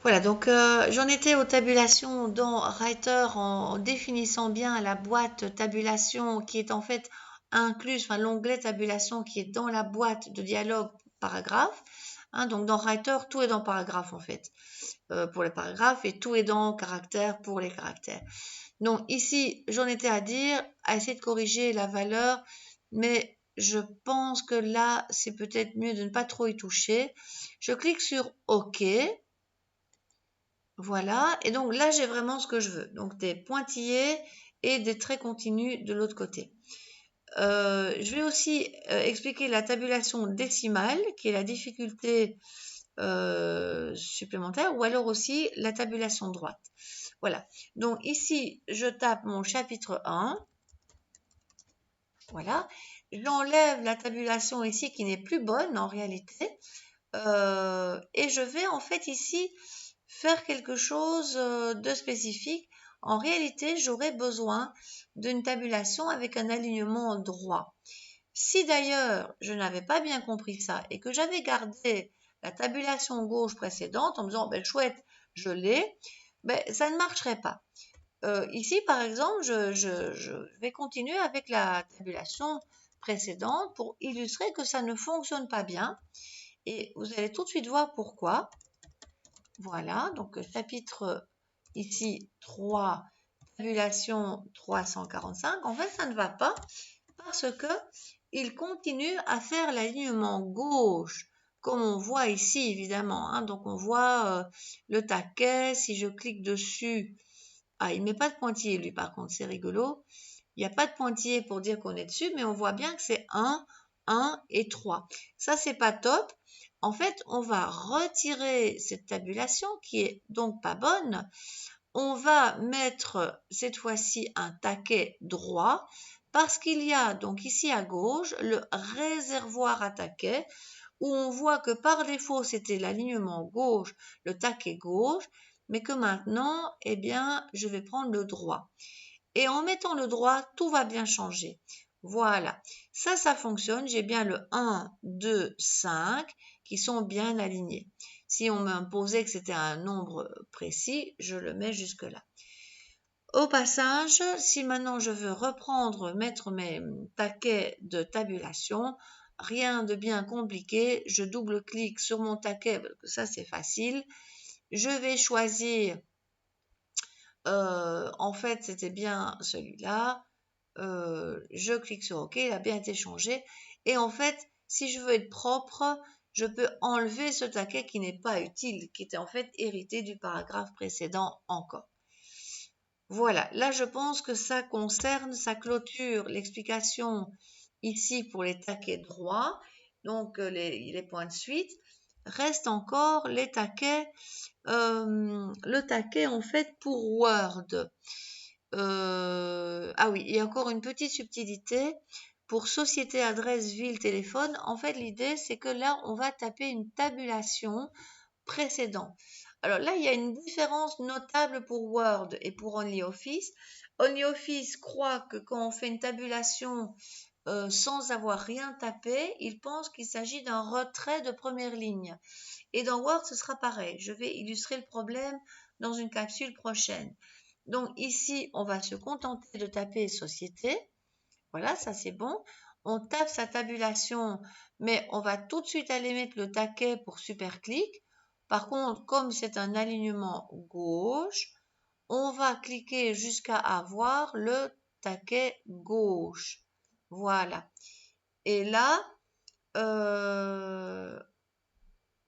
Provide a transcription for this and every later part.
Voilà, donc j'en étais aux tabulations dans Writer en définissant bien la boîte tabulation qui est en fait incluse, enfin l'onglet tabulation qui est dans la boîte de dialogue paragraphe. Hein, donc dans Writer, tout est dans paragraphe en fait, pour les paragraphes, et tout est dans caractères pour les caractères. Donc ici, j'en étais à dire, à essayer de corriger la valeur, mais je pense que là, c'est peut-être mieux de ne pas trop y toucher. Je clique sur OK. Voilà, et donc là j'ai vraiment ce que je veux, donc des pointillés et des traits continus de l'autre côté. Je vais aussi expliquer la tabulation décimale, qui est la difficulté supplémentaire, ou alors aussi la tabulation droite. Voilà, donc ici je tape mon chapitre 1, voilà, j'enlève la tabulation ici qui n'est plus bonne en réalité, et je vais en fait ici faire quelque chose de spécifique. En réalité, j'aurais besoin d'une tabulation avec un alignement droit. Si d'ailleurs je n'avais pas bien compris ça et que j'avais gardé la tabulation gauche précédente en me disant ben chouette, je l'ai, ben ça ne marcherait pas. Ici par exemple, je vais continuer avec la tabulation précédente pour illustrer que ça ne fonctionne pas bien. Et vous allez tout de suite voir pourquoi. Voilà, donc chapitre ici 3, tabulation 345. En fait, ça ne va pas parce que il continue à faire l'alignement gauche, comme on voit ici évidemment. Hein. Donc on voit le taquet, si je clique dessus, ah, il ne met pas de pointillé lui par contre, c'est rigolo. Il n'y a pas de pointillé pour dire qu'on est dessus, mais on voit bien que c'est 1, 1 et 3. Ça, c'est pas top. En fait, on va retirer cette tabulation qui est donc pas bonne. On va mettre cette fois-ci un taquet droit parce qu'il y a donc ici à gauche le réservoir à taquet où on voit que par défaut c'était l'alignement gauche, le taquet gauche, mais que maintenant, eh bien, je vais prendre le droit. Et en mettant le droit, tout va bien changer. Voilà, ça fonctionne. J'ai bien le 1, 2, 5 qui sont bien alignés. Si on m'imposait que c'était un nombre précis, je le mets jusque-là. Au passage, si maintenant je veux reprendre, mettre mes taquets de tabulation, rien de bien compliqué, je double-clique sur mon taquet, ça c'est facile. Je vais choisir, en fait c'était bien celui-là, je clique sur OK, il a bien été changé. Et en fait, si je veux être propre, je peux enlever ce taquet qui n'est pas utile, qui était en fait hérité du paragraphe précédent encore. Voilà, là je pense que ça concerne, ça clôture l'explication ici pour les taquets droits, donc les points de suite. Reste encore les taquets, le taquet en fait pour Word. Ah oui, il y a encore une petite subtilité. Pour société, adresse, ville, téléphone, en fait, l'idée, c'est que là, on va taper une tabulation précédente. Alors là, il y a une différence notable pour Word et pour OnlyOffice. OnlyOffice croit que quand on fait une tabulation sans avoir rien tapé, il pense qu'il s'agit d'un retrait de première ligne. Et dans Word, ce sera pareil. Je vais illustrer le problème dans une capsule prochaine. Donc ici, on va se contenter de taper société. Voilà, ça c'est bon. On tape sa tabulation, mais on va tout de suite aller mettre le taquet pour super clic. Par contre, comme c'est un alignement gauche, on va cliquer jusqu'à avoir le taquet gauche. Voilà. Et là,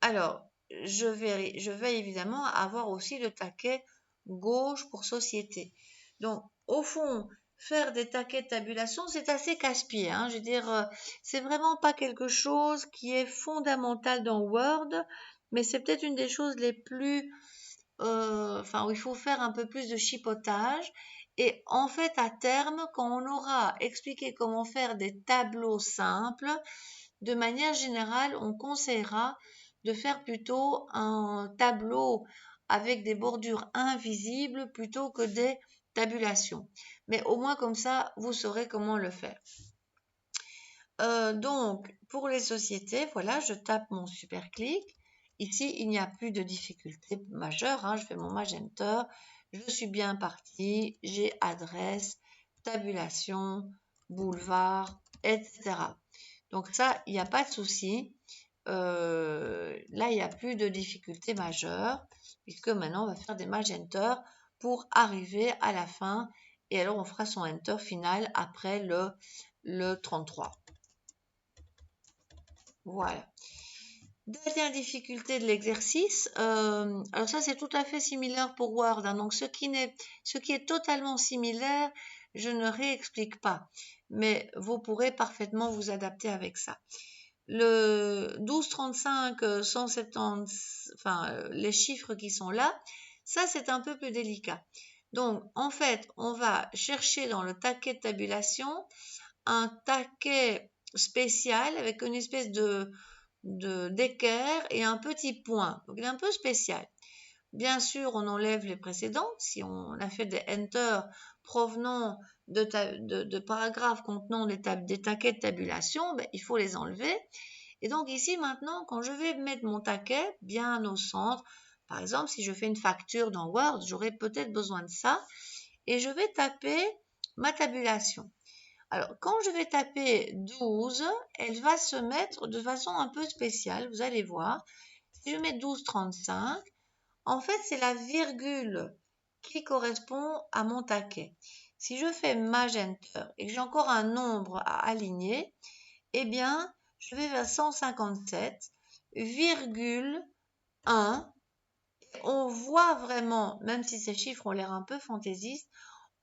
alors, je vais évidemment avoir aussi le taquet gauche pour société. Donc, au fond, faire des taquets de tabulation, c'est assez casse-pied. Hein. Je veux dire, c'est vraiment pas quelque chose qui est fondamental dans Word, mais c'est peut-être une des choses les plus, enfin, où il faut faire un peu plus de chipotage. Et en fait, à terme, quand on aura expliqué comment faire des tableaux simples, de manière générale, on conseillera de faire plutôt un tableau avec des bordures invisibles plutôt que des tabulations. Mais au moins comme ça, vous saurez comment le faire. Donc, pour les sociétés, voilà, je tape mon super clic. ici, il n'y a plus de difficulté majeure. Hein. Je fais mon Magenter. Je suis bien partie. J'ai adresse, tabulation, boulevard, etc. Donc ça, il n'y a pas de souci. Là, il n'y a plus de difficulté majeure puisque maintenant, on va faire des Magenter pour arriver à la fin. Et alors, on fera son Enter final après le 33. Voilà. Dernière difficulté de l'exercice, alors ça c'est tout à fait similaire pour Word, hein, donc ce qui est totalement similaire, je ne réexplique pas, mais vous pourrez parfaitement vous adapter avec ça. Le 1235, 170, enfin les chiffres qui sont là, ça c'est un peu plus délicat. Donc en fait, on va chercher dans le taquet de tabulation un taquet spécial avec une espèce d'équerre et un petit point. Donc il est un peu spécial. Bien sûr, on enlève les précédents. Si on a fait des enter provenant de paragraphes contenant des taquets de tabulation, ben, il faut les enlever. Et donc ici maintenant, quand je vais mettre mon taquet bien au centre, par exemple, si je fais une facture dans Word, j'aurai peut-être besoin de ça. Et je vais taper ma tabulation. Alors, quand je vais taper 12, elle va se mettre de façon un peu spéciale, vous allez voir. Si je mets 12,35, en fait, c'est la virgule qui correspond à mon taquet. Si je fais Magenter et que j'ai encore un nombre à aligner, eh bien, je vais vers 157,1. On voit vraiment, même si ces chiffres ont l'air un peu fantaisistes,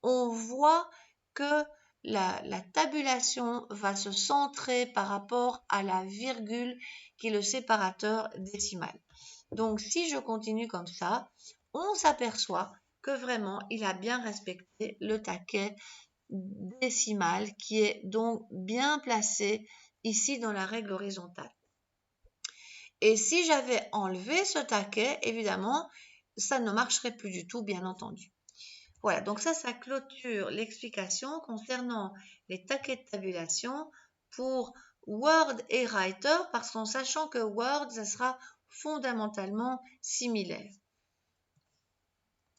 on voit que la tabulation va se centrer par rapport à la virgule qui est le séparateur décimal. Donc, si je continue comme ça, on s'aperçoit que vraiment, il a bien respecté le taquet décimal qui est donc bien placé ici dans la règle horizontale. Et si j'avais enlevé ce taquet, évidemment, ça ne marcherait plus du tout, bien entendu. Voilà, donc ça clôture l'explication concernant les taquets de tabulation pour Word et Writer, parce qu'en sachant que Word, ça sera fondamentalement similaire.